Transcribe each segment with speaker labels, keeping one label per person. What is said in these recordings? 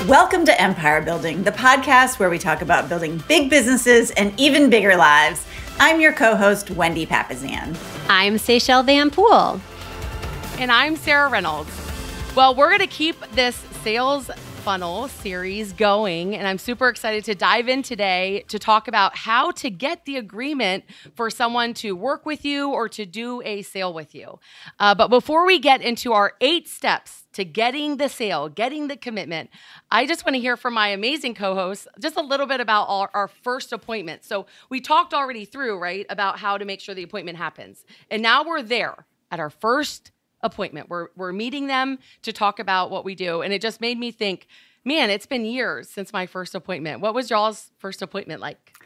Speaker 1: Welcome to Empire Building, the podcast where we talk about building big businesses and even bigger lives. I'm your co-host, Wendy Papazan.
Speaker 2: I'm Seychelle Van Poole.
Speaker 3: And I'm Sarah Reynolds. Well, we're going to keep this sales funnel series going, and I'm super excited to dive in today to talk about how to get the agreement for someone to work with you or to do a sale with you. But before we get into our 8 steps to getting the sale, getting the commitment, I just want to hear from my amazing co-hosts just a little bit about our first appointment. So we talked already through, right, about how to make sure the appointment happens. And now we're there at our first appointment. We're meeting them to talk about what we do. And it just made me think, man, it's been years since my first appointment. What was y'all's first appointment like?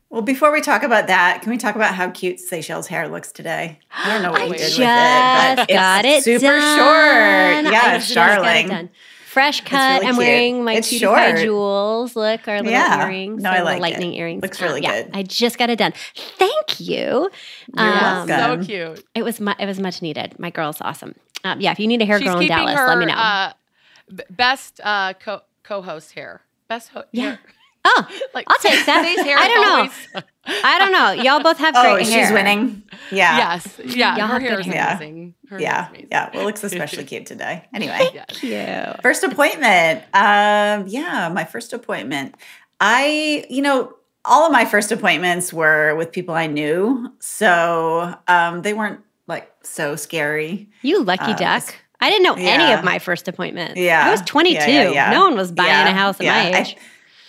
Speaker 1: Well, before we talk about that, can we talk about how cute Seychelle's hair looks today? I don't know what you did with it, but it's super short. Yeah, it's darling.
Speaker 2: Fresh cut. Really I'm wearing my cutie pie jewels. Look, our little earrings.
Speaker 1: No, I like
Speaker 2: lightning
Speaker 1: it.
Speaker 2: earrings.
Speaker 1: Looks really good.
Speaker 2: I just got it done. Thank you.
Speaker 1: You're welcome.
Speaker 3: So cute.
Speaker 2: It was much needed. My girl's awesome. If you need a hair girl in Dallas, let me know.
Speaker 3: Best co-host hair. Best hair.
Speaker 2: Oh, I'll take that. I don't know. Y'all both have great hair.
Speaker 1: She's winning. Yeah.
Speaker 3: Yes. Yeah. Her hair is amazing.
Speaker 1: Yeah. Well, it looks especially cute today. Anyway.
Speaker 2: Thank you.
Speaker 1: First appointment. My first appointment. All of my first appointments were with people I knew. So they weren't like so scary.
Speaker 2: You lucky duck. I didn't know any of my first appointments.
Speaker 1: Yeah.
Speaker 2: I was 22. No one was buying a house at my age.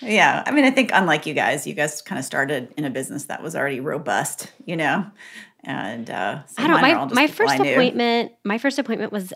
Speaker 1: I think unlike you guys kind of started in a business that was already robust, and
Speaker 2: I don't know. My first appointment was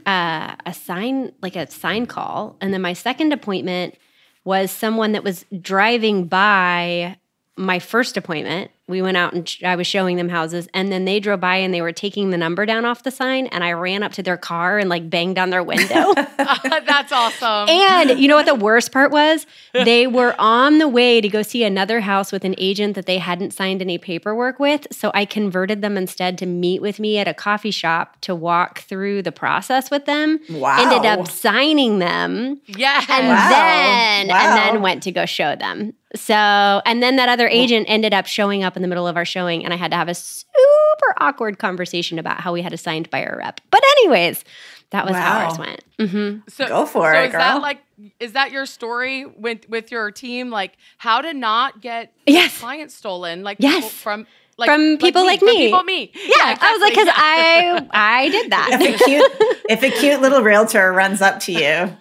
Speaker 2: a sign call, and then my second appointment was someone that was driving by my first appointment. We went out and I was showing them houses, and then they drove by and they were taking the number down off the sign, and I ran up to their car and banged on their window.
Speaker 3: That's awesome.
Speaker 2: And you know what the worst part was? They were on the way to go see another house with an agent that they hadn't signed any paperwork with, so I converted them instead to meet with me at a coffee shop to walk through the process with them.
Speaker 1: Wow.
Speaker 2: Ended up signing them.
Speaker 3: Yeah.
Speaker 2: And then went to go show them. So, and then that other agent ended up showing up in the middle of our showing, and I had to have a super awkward conversation about how we had a signed by our rep. But anyways, that was how ours went. Mm-hmm.
Speaker 1: So, go for it, girl.
Speaker 3: Is that your story with your team? Like how to not get clients stolen?
Speaker 2: From people like me.
Speaker 3: From people me.
Speaker 2: Yeah, exactly. I was like, because I did that.
Speaker 1: If a cute little realtor runs up to you,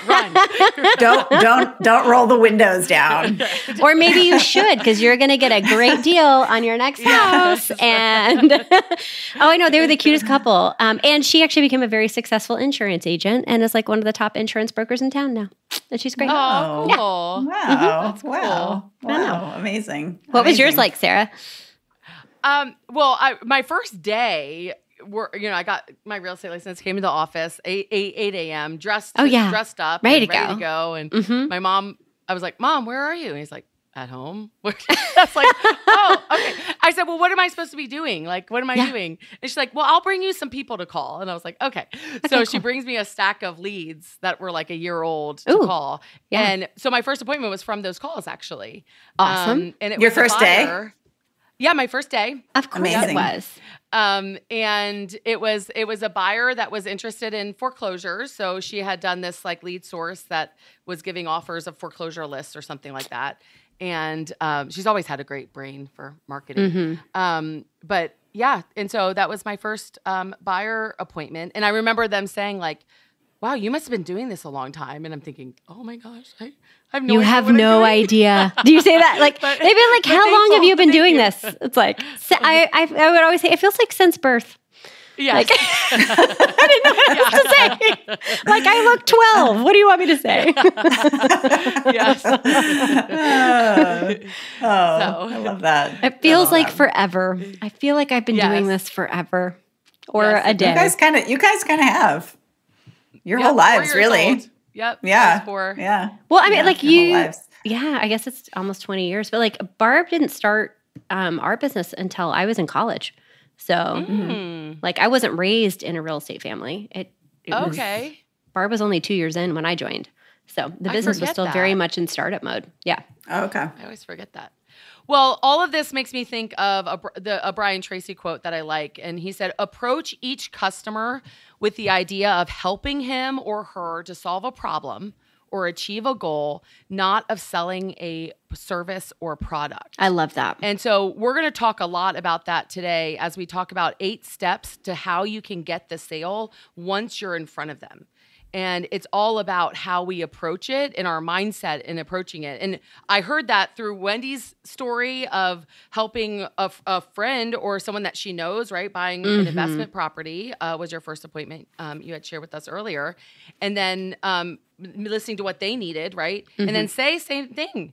Speaker 3: run.
Speaker 1: don't roll the windows down.
Speaker 2: Or maybe you should, because you're going to get a great deal on your next house. And I know, they were the cutest couple. And she actually became a very successful insurance agent and is like one of the top insurance brokers in town now. And she's great.
Speaker 3: Oh, cool.
Speaker 1: Yeah. Wow.
Speaker 3: That's cool.
Speaker 1: Wow. Amazing.
Speaker 2: What was yours like, Sarah?
Speaker 3: My first day, I got my real estate license, came into the office, 8 a.m., dressed up,
Speaker 2: ready to
Speaker 3: go. And my mom, I was like, Mom, where are you? And he's like, at home. That's like, oh, okay. I said, well, what am I supposed to be doing? Like, what am I doing? And she's like, well, I'll bring you some people to call. And I was like, okay. So she brings me a stack of leads that were like a year old to call. Yeah. And so my first appointment was from those calls, actually.
Speaker 2: Awesome.
Speaker 3: And it
Speaker 1: Your
Speaker 3: was
Speaker 1: first day?
Speaker 3: Yeah, my first day.
Speaker 2: Of course it was.
Speaker 3: And it was a buyer that was interested in foreclosures. So she had done this lead source that was giving offers of foreclosure lists or something like that. And she's always had a great brain for marketing.
Speaker 2: Mm-hmm.
Speaker 3: But yeah, and so that was my first buyer appointment. And I remember them saying wow, you must have been doing this a long time. And I'm thinking, oh my gosh, I have no idea.
Speaker 2: You have no idea. Do you say that? They've been how long have you been doing this? It's I would always say, it feels like since birth.
Speaker 3: Yeah.
Speaker 2: I didn't know what else to say. I look 12. What do you want me to say?
Speaker 3: Yes.
Speaker 1: I love that.
Speaker 2: It feels like forever. I feel like I've been doing this forever. Or a day.
Speaker 1: You guys kind of have. Your whole lives, really.
Speaker 3: Old. Yep.
Speaker 1: Yeah.
Speaker 3: Yeah.
Speaker 2: Well, I mean, you. Yeah, I guess it's almost 20 years. But Barb didn't start our business until I was in college. So, I wasn't raised in a real estate family. It
Speaker 3: okay.
Speaker 2: Barb was only 2 years in when I joined. So the business was still very much in startup mode. Yeah.
Speaker 1: Oh, okay.
Speaker 3: I always forget that. Well, all of this makes me think of a Brian Tracy quote that I like. And he said, approach each customer with the idea of helping him or her to solve a problem or achieve a goal, not of selling a service or product.
Speaker 2: I love that.
Speaker 3: And so we're going to talk a lot about that today as we talk about 8 steps to how you can get the sale once you're in front of them. And it's all about how we approach it and our mindset in approaching it. And I heard that through Wendy's story of helping a friend or someone that she knows, right? Buying an investment property was your first appointment you had shared with us earlier. And then listening to what they needed, right? And then say same thing.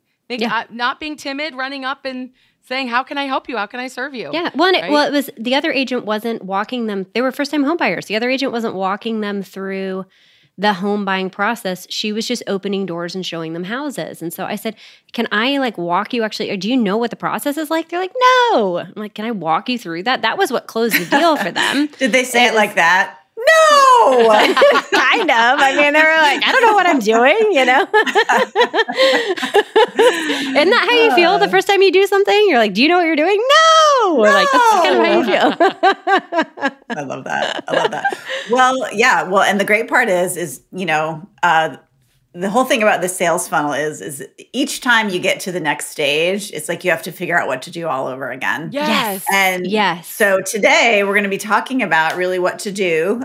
Speaker 3: Not being timid, running up and saying, how can I help you? How can I serve you?
Speaker 2: Yeah. Well, it was the other agent wasn't walking them. They were first-time home buyers. The other agent wasn't walking them through the home buying process. She was just opening doors and showing them houses. And so I said, can I walk you actually, or do you know what the process is like? They're like, no. I'm like, can I walk you through that? That was what closed the deal for them.
Speaker 1: Did they say it like that? No.
Speaker 2: Kind of. I mean, they were like, I don't know what I'm doing, Isn't that how you feel the first time you do something? You're like, do you know what you're doing? No. Like, that's kind of how you feel.
Speaker 1: I love that. Well, yeah. Well, and the great part is, the whole thing about the sales funnel is each time you get to the next stage, it's like you have to figure out what to do all over again.
Speaker 3: Yes.
Speaker 1: And so today we're going to be talking about really what to do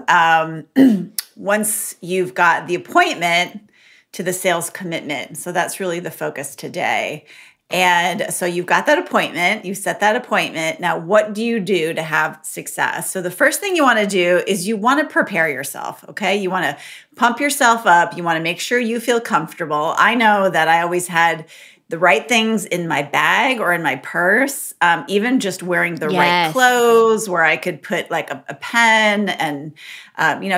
Speaker 1: once you've got the appointment to the sales commitment. So that's really the focus today. And so you've got that appointment, you set that appointment. Now, what do you do to have success? So the first thing you want to do is you want to prepare yourself, okay? You want to pump yourself up. You want to make sure you feel comfortable. I know that I always had the right things in my bag or in my purse, even just wearing the right clothes where I could put a pen and,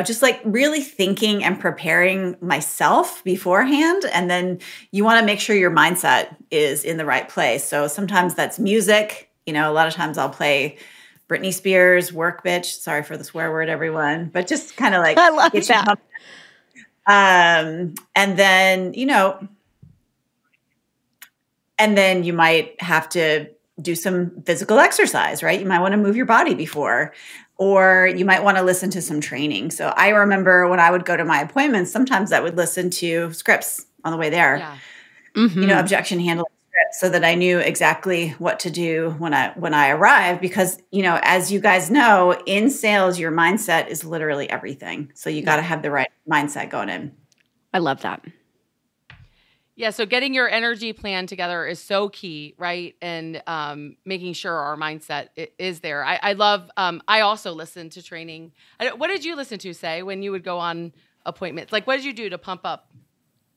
Speaker 1: just really thinking and preparing myself beforehand. And then you want to make sure your mindset is in the right place. So sometimes that's music. A lot of times I'll play Britney Spears, Work Bitch. Sorry for the swear word, everyone, but just kind of
Speaker 2: I love that.
Speaker 1: And then you might have to do some physical exercise, right? You might want to move your body before, or you might want to listen to some training. So I remember when I would go to my appointments, sometimes I would listen to scripts on the way there, objection handling scripts, so that I knew exactly what to do when I arrived. Because, as you guys know, in sales, your mindset is literally everything. So you got to have the right mindset going in.
Speaker 2: I love that.
Speaker 3: Yeah, so getting your energy plan together is so key, right? And making sure our mindset is there. I love, I also listen to training. What did you listen to, say, when you would go on appointments? What did you do to pump up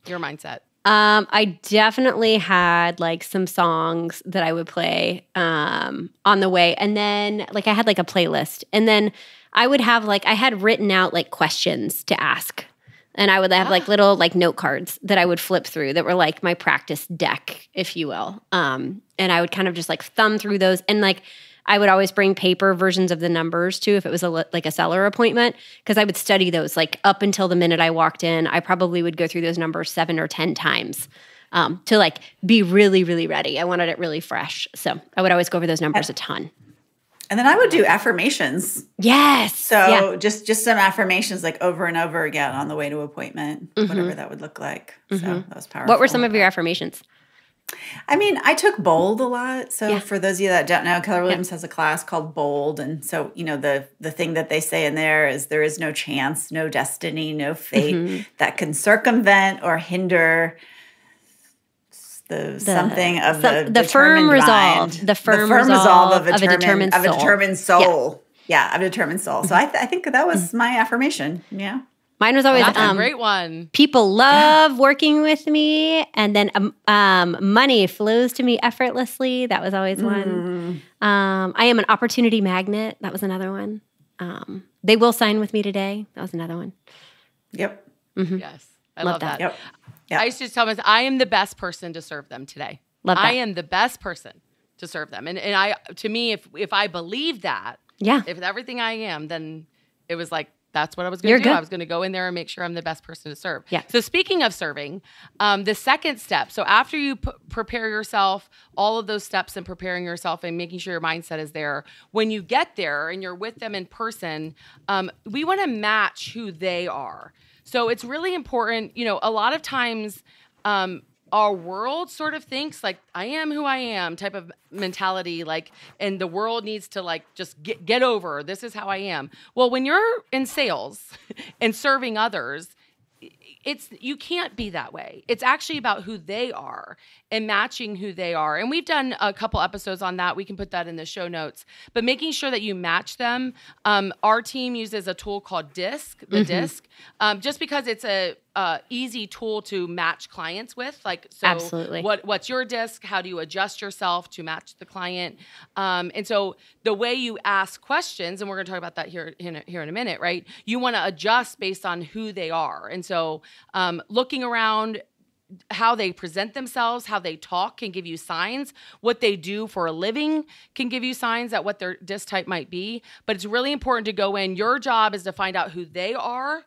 Speaker 3: your mindset?
Speaker 2: I definitely had some songs that I would play on the way. And then I had a playlist. And then I would have I had written out questions to ask. And I would have little note cards that I would flip through that were my practice deck, if you will. And I would kind of just thumb through those. And I would always bring paper versions of the numbers too, if it was a seller appointment, because I would study those up until the minute I walked in. I probably would go through those numbers 7 or 10 times to be really, really ready. I wanted it really fresh. So I would always go over those numbers a ton.
Speaker 1: And then I would do affirmations.
Speaker 2: Yes.
Speaker 1: So just some affirmations over and over again on the way to appointment, whatever that would look like. So that was powerful.
Speaker 2: What were some of your affirmations?
Speaker 1: I mean, I took BOLD a lot. So for those of you that don't know, Keller Williams has a class called BOLD. And so, the thing that they say in there is there is no chance, no destiny, no fate that can circumvent or hinder the firm resolve.
Speaker 2: The firm resolve of a determined
Speaker 1: soul. Yeah, of a determined soul. So I think that was my affirmation. Yeah.
Speaker 2: Mine was always
Speaker 3: a great one.
Speaker 2: People love working with me, and then money flows to me effortlessly. That was always one. I am an opportunity magnet. That was another one. They will sign with me today. That was another one.
Speaker 1: Yep.
Speaker 3: Yes, I love that.
Speaker 1: Yep.
Speaker 3: I used to tell myself, I am the best person to serve them today.
Speaker 2: Love that.
Speaker 3: I am the best person to serve them. And to me, if I believe that, if everything I am, then it was That's what I was going to do.
Speaker 2: Good.
Speaker 3: I was going to go in there and make sure I'm the best person to serve.
Speaker 2: Yeah.
Speaker 3: So speaking of serving, the second step, so after you prepare yourself, all of those steps in preparing yourself and making sure your mindset is there, when you get there and you're with them in person, we want to match who they are. So it's really important, a lot of times our world sort of thinks like, I am who I am type of mentality, like, and the world needs to like, just get over, this is how I am. Well, when you're in sales and serving others, you can't be that way. It's actually about who they are and matching who they are. And we've done a couple episodes on that. We can put that in the show notes. But making sure that you match them. Our team uses a tool called DISC, DISC, just because it's a easy tool to match clients with. Like, so
Speaker 2: Absolutely.
Speaker 3: What's your DISC? How do you adjust yourself to match the client? And so the way you ask questions, and we're going to talk about that here in a minute, right? You want to adjust based on who they are. And so looking around, how they present themselves, how they talk can give you signs. What they do for a living can give you signs at what their DISC type might be. But it's really important to go in. Your job is to find out who they are,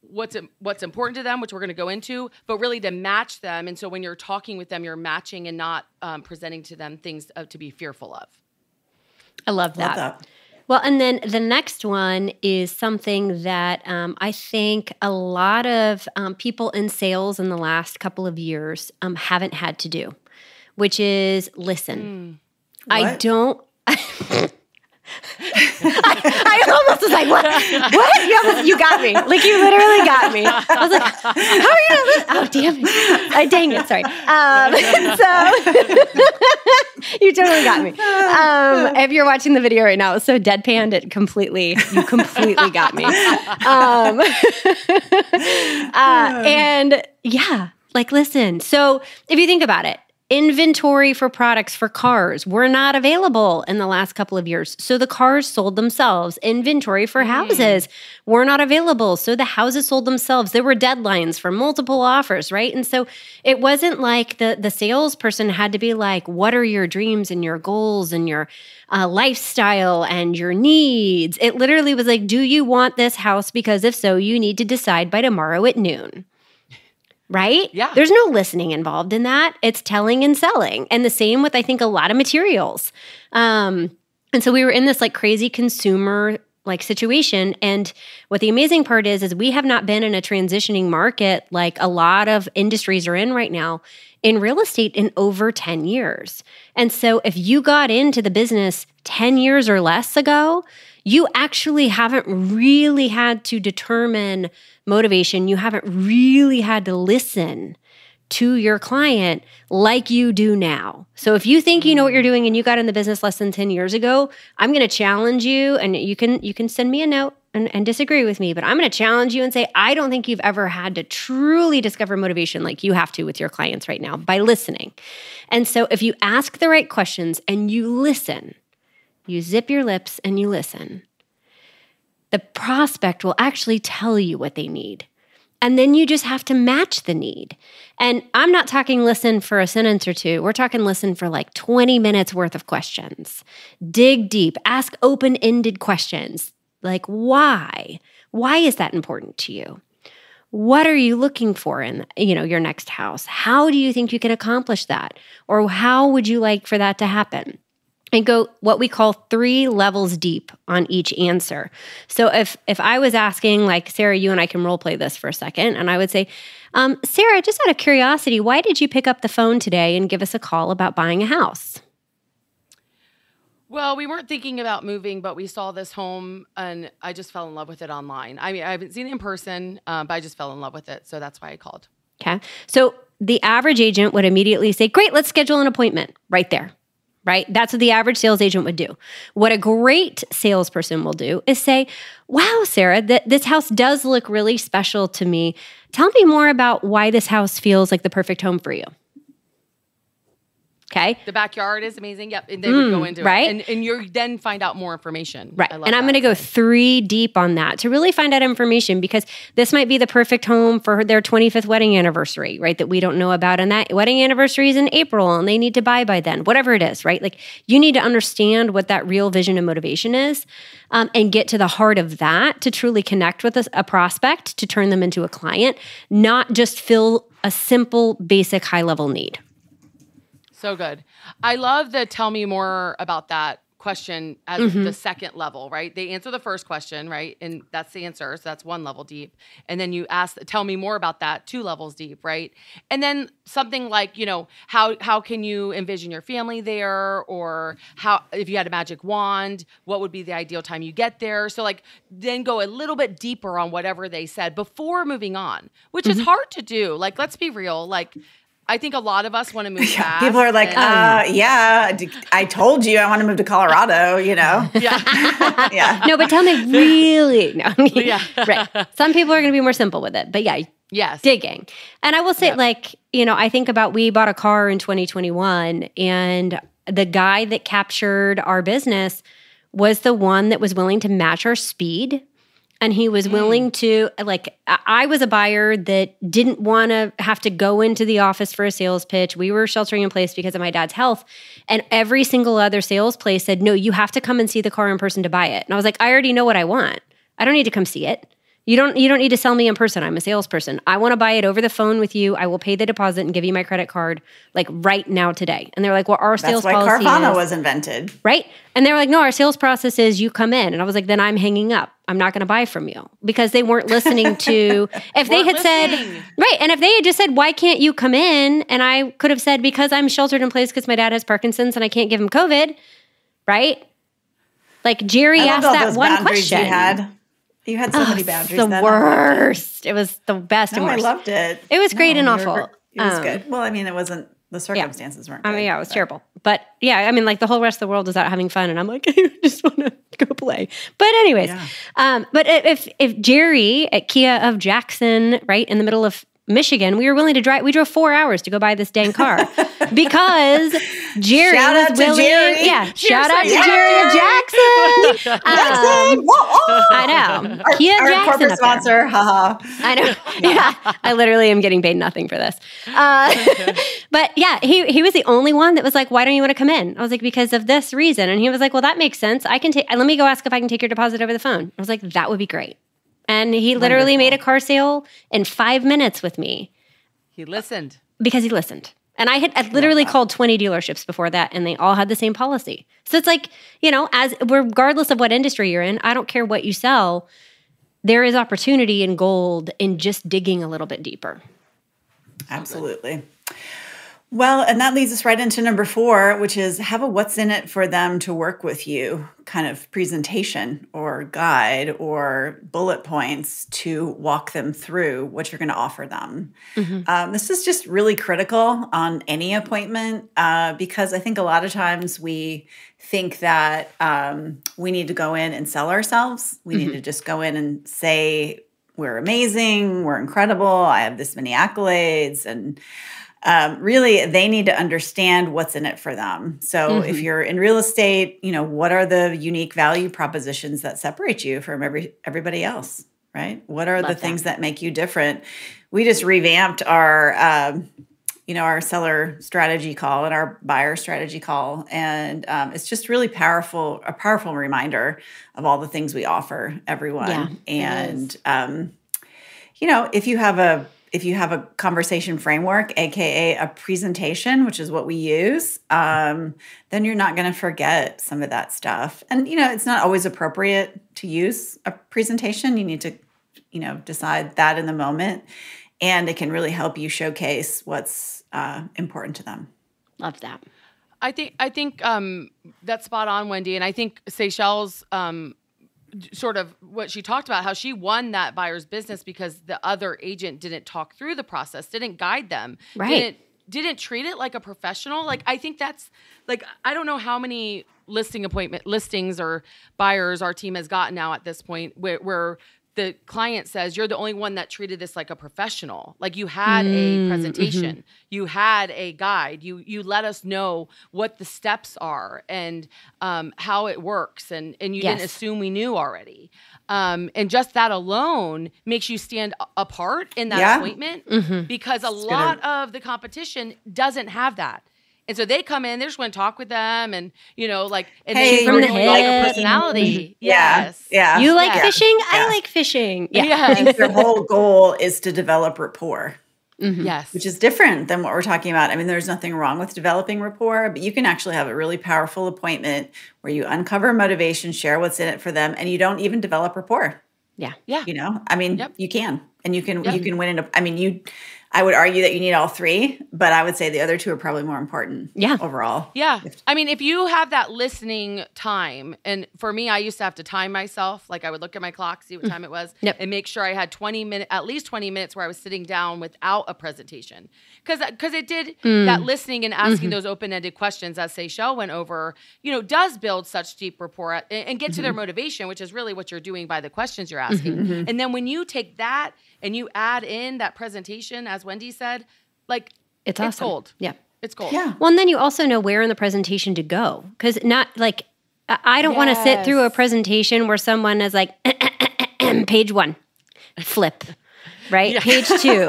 Speaker 3: what's important to them, which we're going to go into, but really to match them. And so when you're talking with them, you're matching and not presenting to them things to be fearful of.
Speaker 2: I love that. Well, and then the next one is something that I think a lot of people in sales in the last couple of years haven't had to do, which is listen. I don't... I almost was like, what? What? You got me. Like, you literally got me. I was like, how are you going to listen? Oh, damn it. Dang it. Sorry. So you totally got me. If you're watching the video right now, it's so deadpanned, you completely got me. And yeah, like, listen. So if you think about it, inventory for products for cars were not available in the last couple of years. So the cars sold themselves. Inventory for houses were not available. So the houses sold themselves. There were deadlines for multiple offers, right? And so it wasn't like the salesperson had to be like, what are your dreams and your goals and your lifestyle and your needs? It literally was like, do you want this house? Because if so, you need to decide by tomorrow at noon. Right?
Speaker 3: Yeah.
Speaker 2: There's no listening involved in that. It's telling and selling. And the same with, I think, a lot of materials. And so we were in this like crazy consumer like situation. And what the amazing part is we have not been in a transitioning market like a lot of industries are in right now in real estate in over 10 years. And so if you got into the business 10 years or less ago, you actually haven't really had to determine motivation. You haven't really had to listen to your client like you do now. So if you think you know what you're doing and you got in the business less than 10 years ago, I'm going to challenge you, and you can send me a note and disagree with me, but I'm going to challenge you and say, I don't think you've ever had to truly discover motivation like you have to with your clients right now by listening. And so if you ask the right questions and you listen, you zip your lips and you listen, the prospect will actually tell you what they need. And then you just have to match the need. And I'm not talking listen for a sentence or two. We're talking listen for like 20 minutes worth of questions. Dig deep. Ask open-ended questions. Like, why? Why is that important to you? What are you looking for in, your next house? How do you think you can accomplish that? Or how would you like for that to happen? And go what we call 3 levels deep on each answer. So if I was asking, like, Sarah, you and I can role play this for a second, and I would say, Sarah, just out of curiosity, why did you pick up the phone today and give us a call about buying a house?
Speaker 3: Well, we weren't thinking about moving, but we saw this home, and I just fell in love with it online. I mean, I haven't seen it in person, but I just fell in love with it, so that's why I called.
Speaker 2: Okay. So the average agent would immediately say, great, let's schedule an appointment right there. Right? That's what the average sales agent would do. What a great salesperson will do is say, wow, Sarah, this house does look really special to me. Tell me more about why this house feels like the perfect home for you. Okay. Okay.
Speaker 3: The backyard is amazing. Yep. And they would go into it. And you then find out more information.
Speaker 2: Right. And I'm going to go 3 deep on that to really find out information, because this might be the perfect home for their 25th wedding anniversary, right? That we don't know about. And that wedding anniversary is in April and they need to buy by then, whatever it is, right? Like you need to understand what that real vision and motivation is, and get to the heart of that to truly connect with a prospect, to turn them into a client, not just fill a simple, basic, high-level need.
Speaker 3: So good. I love the tell me more about that question as the second level, right? They answer the first question, right? And that's the answer. So that's 1 level deep. And then you ask, tell me more about that, 2 levels deep, right? And then something like, how can you envision your family there? Or how, if you had a magic wand, what would be the ideal time you get there? So like, then go a little bit deeper on whatever they said before moving on, which is hard to do. Like, let's be real. Like, I think a lot of us want to move fast.
Speaker 1: People are like, I told you I want to move to Colorado, Yeah.
Speaker 2: Yeah. No, but tell me really. No. Yeah. Right. Some people are going to be more simple with it. But
Speaker 3: yes.
Speaker 2: Digging. And I will say, I think about, we bought a car in 2021, and the guy that captured our business was the one that was willing to match our speed. And he was willing to, I was a buyer that didn't want to have to go into the office for a sales pitch. We were sheltering in place because of my dad's health. And every single other sales place said, no, you have to come and see the car in person to buy it. And I was like, I already know what I want. I don't need to come see it. You don't need to sell me in person. I'm a salesperson. I want to buy it over the phone with you. I will pay the deposit and give you my credit card right now today. And they're like, well, our sales policy
Speaker 1: That's why Carvana was invented.
Speaker 2: Right? And they were like, no, our sales process is you come in. And I was like, then I'm hanging up. I'm not going to buy from you, because they weren't listening to, if they had said, right. And if they had just said, why can't you come in? And I could have said, because I'm sheltered in place because my dad has Parkinson's and I can't give him COVID. Right? Like Jerry asked that one question.
Speaker 1: You had so many boundaries.
Speaker 2: The worst. It was the best and worst.
Speaker 1: I loved it.
Speaker 2: It was great and awful.
Speaker 1: It was good. Well, I mean, it wasn't, the circumstances weren't good.
Speaker 2: It was terrible. But the whole rest of the world is out having fun, and I'm like, I just want to go play. But anyways, but if Jerry at Kia of Jackson, right in the middle of Michigan, we were willing to drive. We drove 4 hours to go buy this dang car because Jerry was willing. Jerry. Yeah, shout out to Jerry of Jackson. I know. Kia
Speaker 1: our
Speaker 2: Jackson,
Speaker 1: corporate sponsor. Haha.
Speaker 2: I know. Yeah, I literally am getting paid nothing for this. But he was the only one that was like, "Why don't you want to come in?" I was like, "Because of this reason." And he was like, "Well, that makes sense. I can take. Let me go ask if I can take your deposit over the phone." I was like, "That would be great." And he literally made a car sale in 5 minutes with me.
Speaker 3: He listened.
Speaker 2: Because he listened. And I literally called 20 dealerships before that, and they all had the same policy. So it's like, as regardless of what industry you're in, I don't care what you sell, there is opportunity and gold in just digging a little bit deeper.
Speaker 1: Absolutely. Well, and that leads us right into number 4, which is have a what's in it for them to work with you kind of presentation or guide or bullet points to walk them through what you're going to offer them. Mm-hmm. This is just really critical on any appointment because I think a lot of times we think that we need to go in and sell ourselves. We need to just go in and say, we're amazing, we're incredible, I have this many accolades, and really, they need to understand what's in it for them. So if you're in real estate, what are the unique value propositions that separate you from everybody else, right? What are the things that make you different? We just revamped our, our seller strategy call and our buyer strategy call. And it's just really a powerful reminder of all the things we offer everyone. Yeah, and, if you have a conversation framework, AKA a presentation, which is what we use, then you're not going to forget some of that stuff. And, it's not always appropriate to use a presentation. You need to, decide that in the moment. And it can really help you showcase what's important to them.
Speaker 2: Love that.
Speaker 3: I think that's spot on, Wendy. And I think Seychelles, sort of what she talked about, how she won that buyer's business because the other agent didn't talk through the process, didn't guide them, didn't treat it like a professional. Like, I think that's I don't know how many listings or buyers our team has gotten now at this point where the client says, you're the only one that treated this like a professional. Like you had a presentation, you had a guide, you let us know what the steps are and how it works. And you didn't assume we knew already. And just that alone makes you stand apart in that appointment because a lot of the competition doesn't have that. And so they come in, they just want to talk with them and, and
Speaker 2: hey, from the hip.
Speaker 3: Like a personality. Yes.
Speaker 1: Yeah.
Speaker 2: You like fishing? Yeah. I like fishing. Yeah.
Speaker 1: Yes. I think their whole goal is to develop rapport.
Speaker 3: Yes.
Speaker 1: Which is different than what we're talking about. I mean, there's nothing wrong with developing rapport, but you can actually have a really powerful appointment where you uncover motivation, share what's in it for them, and you don't even develop rapport.
Speaker 2: Yeah.
Speaker 3: Yeah.
Speaker 1: I mean, you can. And you can win I would argue that you need all three, but I would say the other two are probably more important overall.
Speaker 3: Yeah. I mean, if you have that listening time, and for me, I used to have to time myself. Like I would look at my clock, see what time it was, and make sure I had at least 20 minutes where I was sitting down without a presentation. Because it did that listening and asking those open-ended questions, as Seychelle went over, does build such deep rapport and get to their motivation, which is really what you're doing by the questions you're asking. And then when you take that and you add in that presentation, as Wendy said, like
Speaker 2: it's awesome.
Speaker 3: It's gold.
Speaker 2: Yeah.
Speaker 3: It's gold.
Speaker 1: Yeah.
Speaker 2: Well, and then you also know where in the presentation to go. Because I don't want to sit through a presentation where someone is like, page 1, flip. Right? Yeah. Page 2,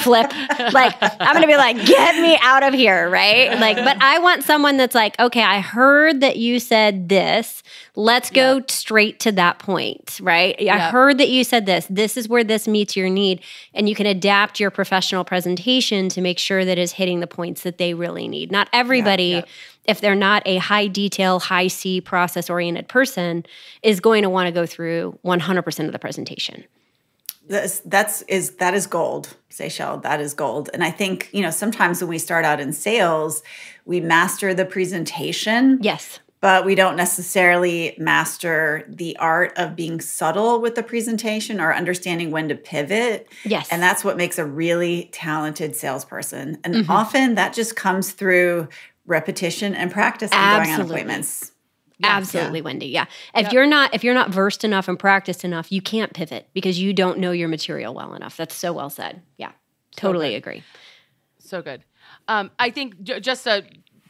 Speaker 2: flip. Like, I'm going to be like, get me out of here, right? But I want someone that's like, okay, I heard that you said this. Let's go straight to that point, right? I heard that you said this. This is where this meets your need. And you can adapt your professional presentation to make sure that it's hitting the points that they really need. Not everybody, if they're not a high detail, high C process-oriented person, is going to want to go through 100% of the presentation.
Speaker 1: That is gold, Seychelle. That is gold. And I think, sometimes when we start out in sales, we master the presentation.
Speaker 2: Yes.
Speaker 1: But we don't necessarily master the art of being subtle with the presentation or understanding when to pivot.
Speaker 2: Yes.
Speaker 1: And that's what makes a really talented salesperson. And often that just comes through repetition and practice and going on appointments.
Speaker 2: Absolutely, Wendy. Yeah. If you're not versed enough and practiced enough, you can't pivot because you don't know your material well enough. That's so well said. Yeah. Totally agree.
Speaker 3: So good. I think just to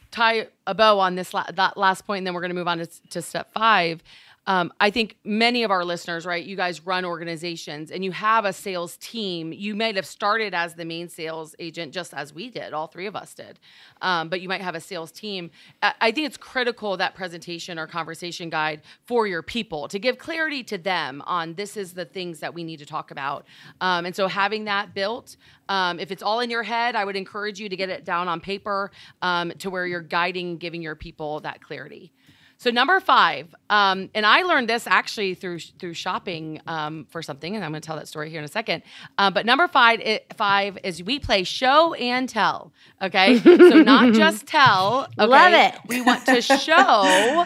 Speaker 3: tie a bow on that last point, and then we're going to move on to step 5. I think many of our listeners, right, you guys run organizations and you have a sales team. You might have started as the main sales agent just as we did, all 3 of us did. But you might have a sales team. I think it's critical, that presentation or conversation guide for your people to give clarity to them on this is the things that we need to talk about. And so having that built, if it's all in your head, I would encourage you to get it down on paper to where you're guiding, giving your people that clarity. So number 5, and I learned this actually through shopping for something, and I'm going to tell that story here in a second. But number 5 is we play show and tell. Okay, so not just tell. Okay?
Speaker 2: Love it.
Speaker 3: We want to show.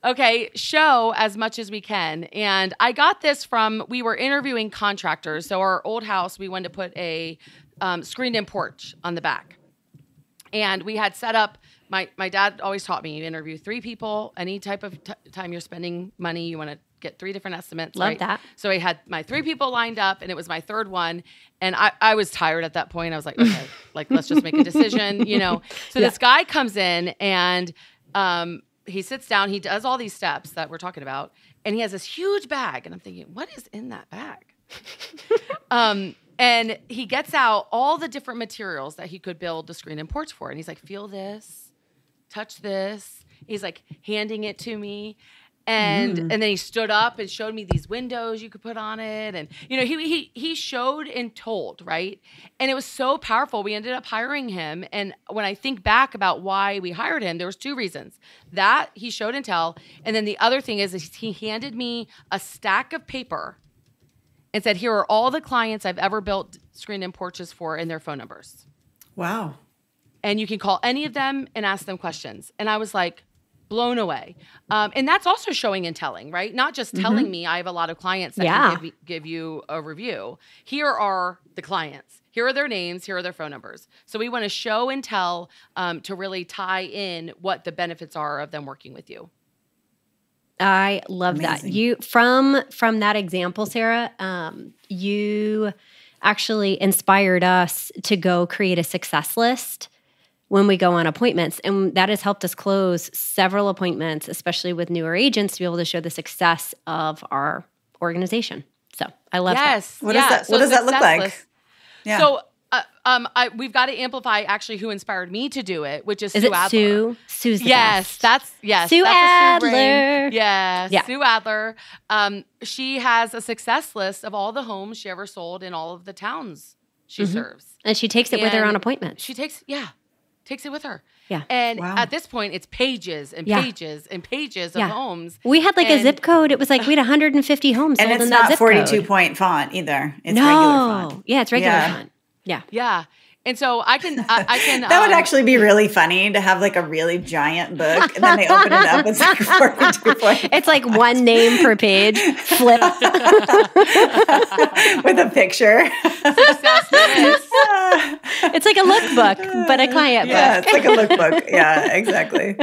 Speaker 3: Okay, show as much as we can. And I got this from, we were interviewing contractors. So our old house, we wanted to put a screened-in porch on the back, and we had set up. My dad always taught me, you interview 3 people, any type of time you're spending money, you want to get 3 different estimates.
Speaker 2: Love that.
Speaker 3: So I had my 3 people lined up, and it was my 3rd one. And I was tired at that point. I was like, okay, let's just make a decision, So this guy comes in, and he sits down. He does all these steps that we're talking about, and he has this huge bag. And I'm thinking, what is in that bag? And he gets out all the different materials that he could build the screen and porch for. And he's like, feel this. Touch this. He's like handing it to me. And then he stood up and showed me these windows you could put on it. And, he showed and told, right? And it was so powerful. We ended up hiring him. And when I think back about why we hired him, there was 2 reasons. That he showed and tell. And then the other thing is he handed me a stack of paper and said, here are all the clients I've ever built screened-in porches for and their phone numbers.
Speaker 1: Wow.
Speaker 3: And you can call any of them and ask them questions. And I was like blown away. And that's also showing and telling, right? Not just telling me I have a lot of clients that can give you a review. Here are the clients. Here are their names. Here are their phone numbers. So we want to show and tell to really tie in what the benefits are of them working with you.
Speaker 2: I love that. You from that example, Sarah, you actually inspired us to go create a success list when we go on appointments. And that has helped us close several appointments, especially with newer agents, to be able to show the success of our organization. So I love that.
Speaker 1: What does that look like?
Speaker 3: List. Yeah. So we've got to amplify actually who inspired me to do it, which is Sue Adler.
Speaker 2: Sue? Sue's the best.
Speaker 3: Sue
Speaker 2: Adler.
Speaker 3: Yeah, Sue Adler. She has a success list of all the homes she ever sold in all of the towns she serves.
Speaker 2: And she takes it with her on appointments.
Speaker 3: She takes it with her.
Speaker 2: Yeah.
Speaker 3: And at this point, it's pages and pages and pages of homes.
Speaker 2: We had a zip code. It was we had 150 homes sold in that zip code.
Speaker 1: And it's not 42-point font either. It's regular font.
Speaker 2: Yeah, it's regular font. Yeah.
Speaker 3: Yeah. And so I can
Speaker 1: that would actually be really funny to have a really giant book, and then they open it up. It's 42 points.
Speaker 2: It's one name per page, flip
Speaker 1: with a picture.
Speaker 2: It's like a lookbook, but a client book.
Speaker 1: Yeah, it's like a lookbook. Yeah, exactly.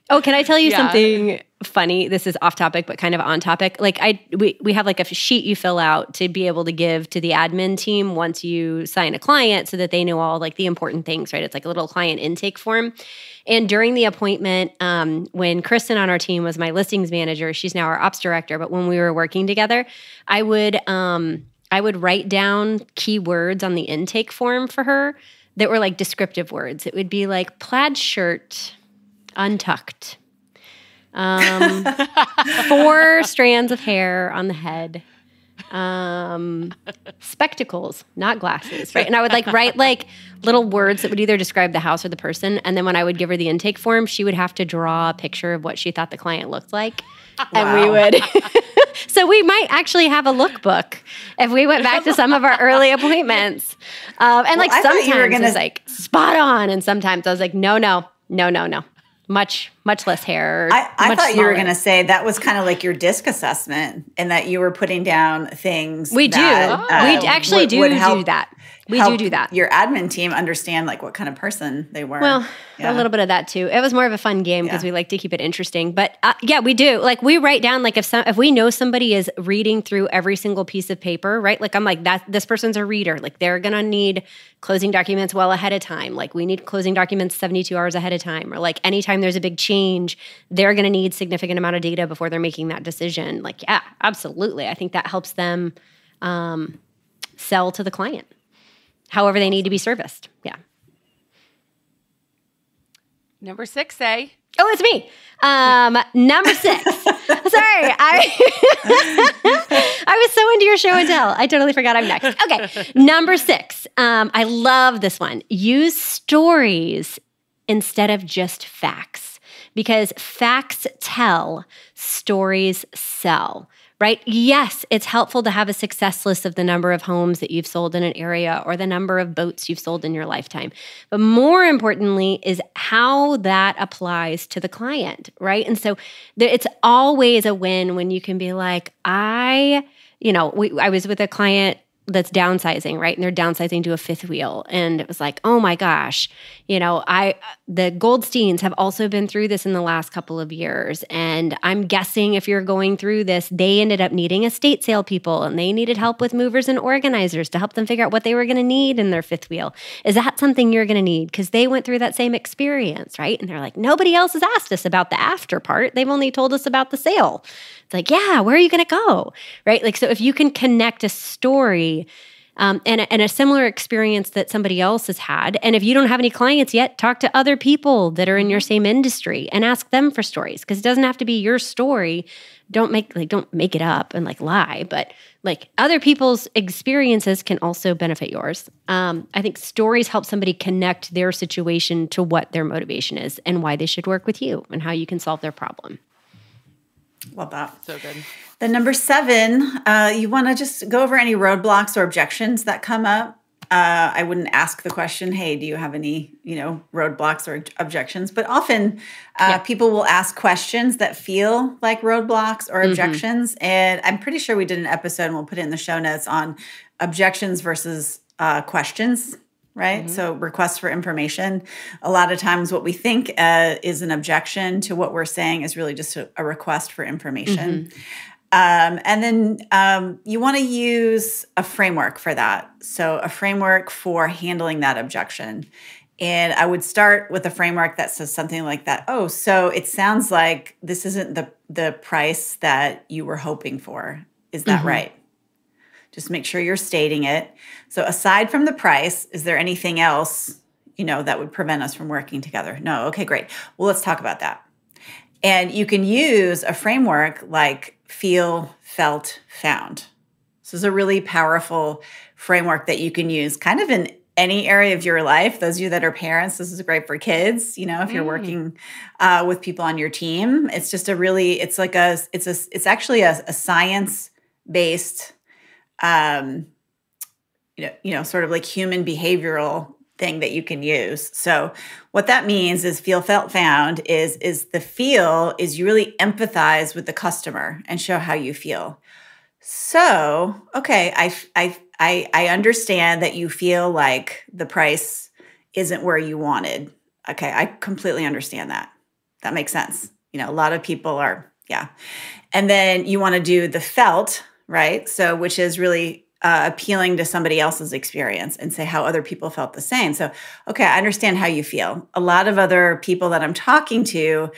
Speaker 2: Oh, can I tell you something funny? This is off topic, but kind of on topic. We have a sheet you fill out to be able to give to the admin team once you sign a client, so that they know all the important things, right? It's a little client intake form. And during the appointment, when Kristen on our team was my listings manager, she's now our ops director, but when we were working together, I would write down keywords on the intake form for her that were descriptive words. It would be plaid shirt, untucked, 4 strands of hair on the head, spectacles, not glasses, right? And I would write little words that would either describe the house or the person. And then when I would give her the intake form, she would have to draw a picture of what she thought the client looked like. Wow. And we would. So we might actually have a lookbook if we went back to some of our early appointments. And sometimes it was spot on. And sometimes I was no. Much less hair.
Speaker 1: I thought you were going to say that was kind of your disc assessment, and that you were putting down things.
Speaker 2: We do. We actually do that. We do that.
Speaker 1: Your admin team understand what kind of person they were.
Speaker 2: Well, a little bit of that too. It was more of a fun game because we like to keep it interesting. But we do. We write down if we know somebody is reading through every single piece of paper, right? I'm that this person's a reader. They're gonna need closing documents well ahead of time. We need closing documents 72 hours ahead of time. Or anytime there's a big change, they're gonna need significant amount of data before they're making that decision. Yeah, absolutely. I think that helps them sell to the client however they need to be serviced. Yeah.
Speaker 3: Number 6, eh?
Speaker 2: Oh, it's me. Number 6. Sorry. I was so into your show and tell. I totally forgot I'm next. Okay. Number 6. I love this one. Use stories instead of just facts, because facts tell, stories sell. Right? Yes, it's helpful to have a success list of the number of homes that you've sold in an area or the number of boats you've sold in your lifetime. But more importantly is how that applies to the client, right? And so it's always a win when you can be I was with a client that's downsizing, right? And they're downsizing to a 5th wheel. And it was oh my gosh, the Goldsteins have also been through this in the last couple of years. And I'm guessing if you're going through this, they ended up needing estate sale people, and they needed help with movers and organizers to help them figure out what they were going to need in their 5th wheel. Is that something you're going to need? Because they went through that same experience, right? And they're nobody else has asked us about the after part. They've only told us about the sale. It's yeah, where are you going to go? Right? So if you can connect a story and a similar experience that somebody else has had, and if you don't have any clients yet, talk to other people that are in your same industry and ask them for stories, because it doesn't have to be your story. Don't make it up and lie, but other people's experiences can also benefit yours. I think stories help somebody connect their situation to what their motivation is and why they should work with you and how you can solve their problem.
Speaker 1: Love that.
Speaker 3: So good.
Speaker 1: Then number 7, you want to just go over any roadblocks or objections that come up. I wouldn't ask the question, hey, do you have any, roadblocks or objections? But often people will ask questions that feel like roadblocks or objections. And I'm pretty sure we did an episode, and we'll put it in the show notes, on objections versus questions. right? So requests for information. A lot of times what we think is an objection to what we're saying is really just a request for information. And then you want to use a framework for that. So a framework for handling that objection. And I would start with a framework that says something like that. Oh, so it sounds like this isn't the price that you were hoping for. Is that right? Just make sure you're stating it. So aside from the price, is there anything else, that would prevent us from working together? No. Okay, great. Well, let's talk about that. And you can use a framework like feel, felt, found. This is a really powerful framework that you can use kind of in any area of your life. Those of you that are parents, this is great for kids. If you're working with people on your team, it's just it's actually a science-based, sort of like human behavioral thing that you can use. So what that means is feel, felt, found is the feel is you really empathize with the customer and show how you feel. So, okay, I understand that you feel like the price isn't where you wanted. Okay, I completely understand that. That makes sense. A lot of people are, yeah. And then you want to do the felt, right? So, which is really appealing to somebody else's experience and say how other people felt the same. So, okay, I understand how you feel. A lot of other people that I'm talking to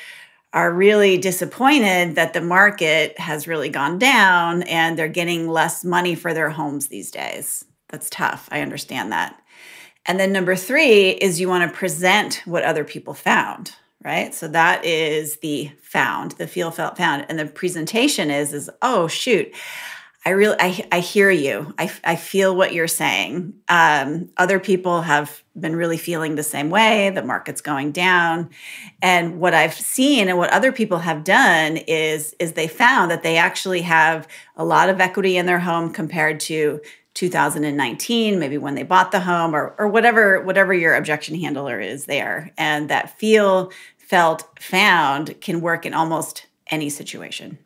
Speaker 1: are really disappointed that the market has really gone down and they're getting less money for their homes these days. That's tough. I understand that. And then number 3 is you want to present what other people found, right? So that is the found, the feel, felt, found. And the presentation is oh, shoot, I hear you. I feel what you're saying. Other people have been really feeling the same way. The market's going down. And what I've seen and what other people have done is they found that they actually have a lot of equity in their home compared to 2019, maybe when they bought the home or whatever your objection handler is there. And that feel, felt, found can work in almost any situation.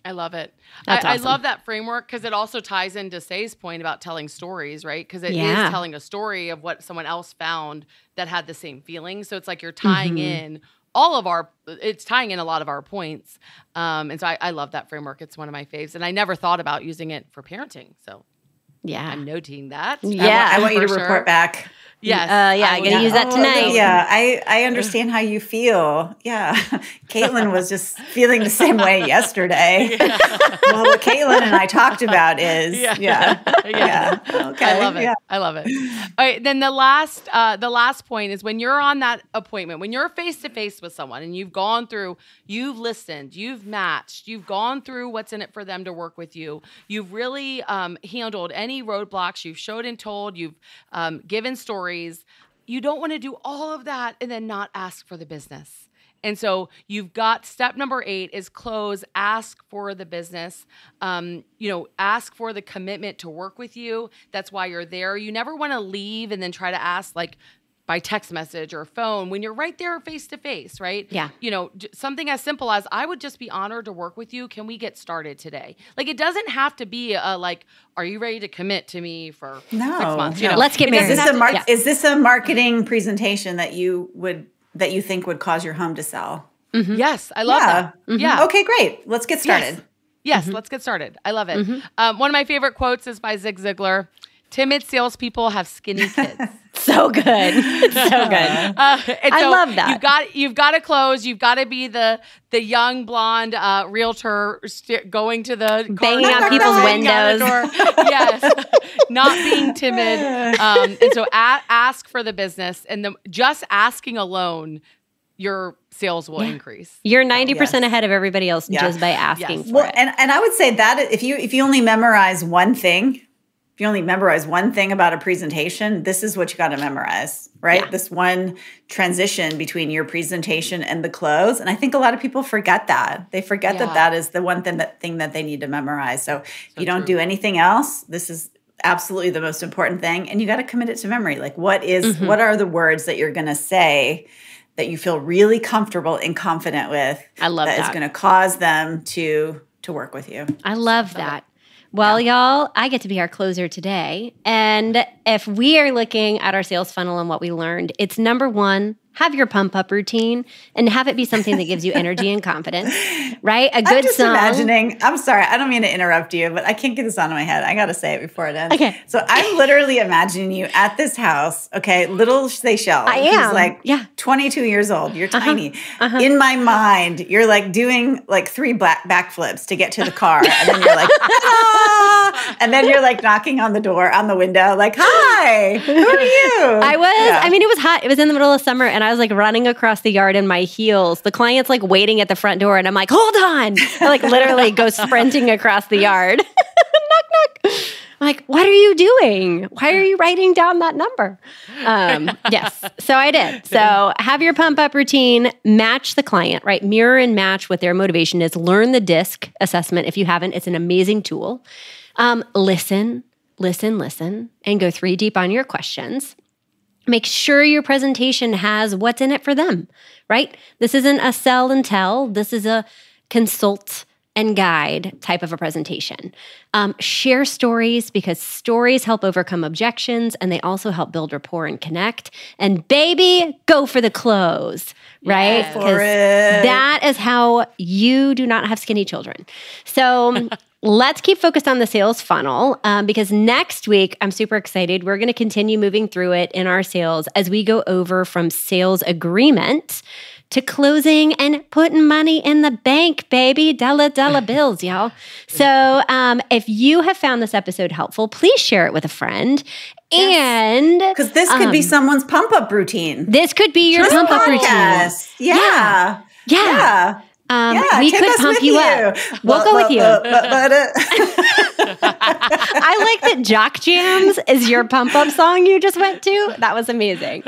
Speaker 3: I love it.
Speaker 2: That's
Speaker 3: I
Speaker 2: awesome.
Speaker 3: love that framework because it also ties into Say's point about telling stories, right? Because it is telling a story of what someone else found that had the same feeling. So it's like you're tying in it's tying in a lot of our points. And so I love that framework. It's one of my faves. And I never thought about using it for parenting. So I'm noting that.
Speaker 1: Yeah. I want you to report back.
Speaker 3: Yes.
Speaker 2: I got to use that tonight.
Speaker 1: Yeah, I understand how you feel. Yeah. Caitlin was just feeling the same way yesterday. Well, what Caitlin and I talked about is, Okay.
Speaker 3: I love it. Yeah. I love it. All right. Then the last point is when you're on that appointment, when you're face to face with someone and you've listened, you've matched, you've gone through what's in it for them to work with you. You've really handled any roadblocks. You've showed and told. You've given stories. You don't want to do all of that and then not ask for the business. And so you've got step number 8 is close, ask for the business, ask for the commitment to work with you. That's why you're there. You never want to leave and then try to ask by text message or phone when you're right there face to face, right?
Speaker 2: Yeah.
Speaker 3: Something as simple as I would just be honored to work with you. Can we get started today? It doesn't have to be are you ready to commit to me for 6 months?
Speaker 2: Let's get married.
Speaker 1: Is this a marketing presentation that you think would cause your home to sell?
Speaker 3: Mm-hmm. Yes, I love that. Mm-hmm. Yeah.
Speaker 1: Okay, great. Let's get started.
Speaker 3: Yes, let's get started. I love it. Mm-hmm. One of my favorite quotes is by Zig Ziglar. Timid salespeople have skinny kids.
Speaker 2: So good. It's so good. I love that.
Speaker 3: You've got to close. You've got to be the young blonde realtor going to the
Speaker 2: banging on people's windows.
Speaker 3: Yes, not being timid. And so ask for the business, and just asking alone, your sales will increase.
Speaker 2: You're 90% ahead of everybody else just by asking for it.
Speaker 1: And I would say that if you only memorize one thing. If you only memorize one thing about a presentation, this is what you got to memorize, right? Yeah. This one transition between your presentation and the close. And I think a lot of people forget that. They forget that is the one thing that they need to memorize. So if you don't do anything else, this is absolutely the most important thing. And you got to commit it to memory. What are the words that you're going to say that you feel really comfortable and confident with?
Speaker 2: I love that.
Speaker 1: That is going to cause them to work with you.
Speaker 2: I love that. Well, y'all, I get to be our closer today. And if we are looking at our sales funnel and what we learned, it's number one, have your pump up routine and have it be something that gives you energy and confidence, right? A good song.
Speaker 1: I'm sorry, I don't mean to interrupt you, but I can't get this out of my head. I got to say it before it ends.
Speaker 2: Okay.
Speaker 1: So I'm literally imagining you at this house, okay, little Seychelles.
Speaker 2: I am.
Speaker 1: Who's like 22 years old. You're tiny. In my mind, you're like doing like 3 backflips to get to the car. And then you're like, ah! And then you're like knocking on the door, on the window, like, hi, who are you?
Speaker 2: I mean, it was hot. It was in the middle of summer and I was like running across the yard in my heels. The client's like waiting at the front door and I'm like, hold on. I like literally go sprinting across the yard. Knock, knock. I'm like, what are you doing? Why are you writing down that number? Yes. So I did. So have your pump up routine, match the client, right? Mirror and match what their motivation is. Learn the DISC assessment. If you haven't, it's an amazing tool. Listen, and go 3 deep on your questions. Make sure your presentation has what's in it for them, right? This isn't a sell and tell. This is a consult and guide type of a presentation. Share stories because stories help overcome objections and they also help build rapport and connect. And baby, go for the close, right? Because that is how you do not have skinny children. So let's keep focused on the sales funnel because next week, I'm super excited. We're going to continue moving through it in our sales as we go over from sales agreement to closing and putting money in the bank, baby. Dollar bills, y'all. So if you have found this episode helpful, please share it with a friend. Yes. And
Speaker 1: because this could be someone's pump-up routine.
Speaker 2: This could be your pump-up routine.
Speaker 1: Yeah.
Speaker 2: We could pump you up. We'll go with you. I like that Jock Jams is your pump up song you just went to. That was amazing.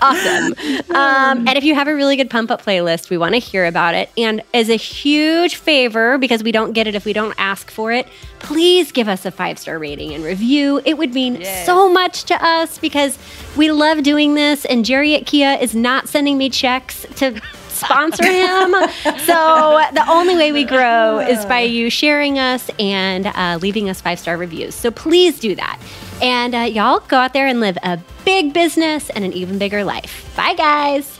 Speaker 2: Awesome. And if you have a really good pump up playlist, we want to hear about it. And as a huge favor, because we don't get it if we don't ask for it, please give us a 5-star rating and review. It would mean so much to us because we love doing this. And Jerry at Kia is not sending me checks to sponsor him. So the only way we grow is by you sharing us and leaving us 5-star reviews. So please do that. And y'all go out there and live a big business and an even bigger life. Bye, guys.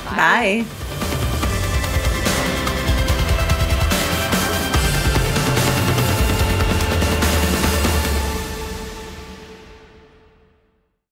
Speaker 1: Bye.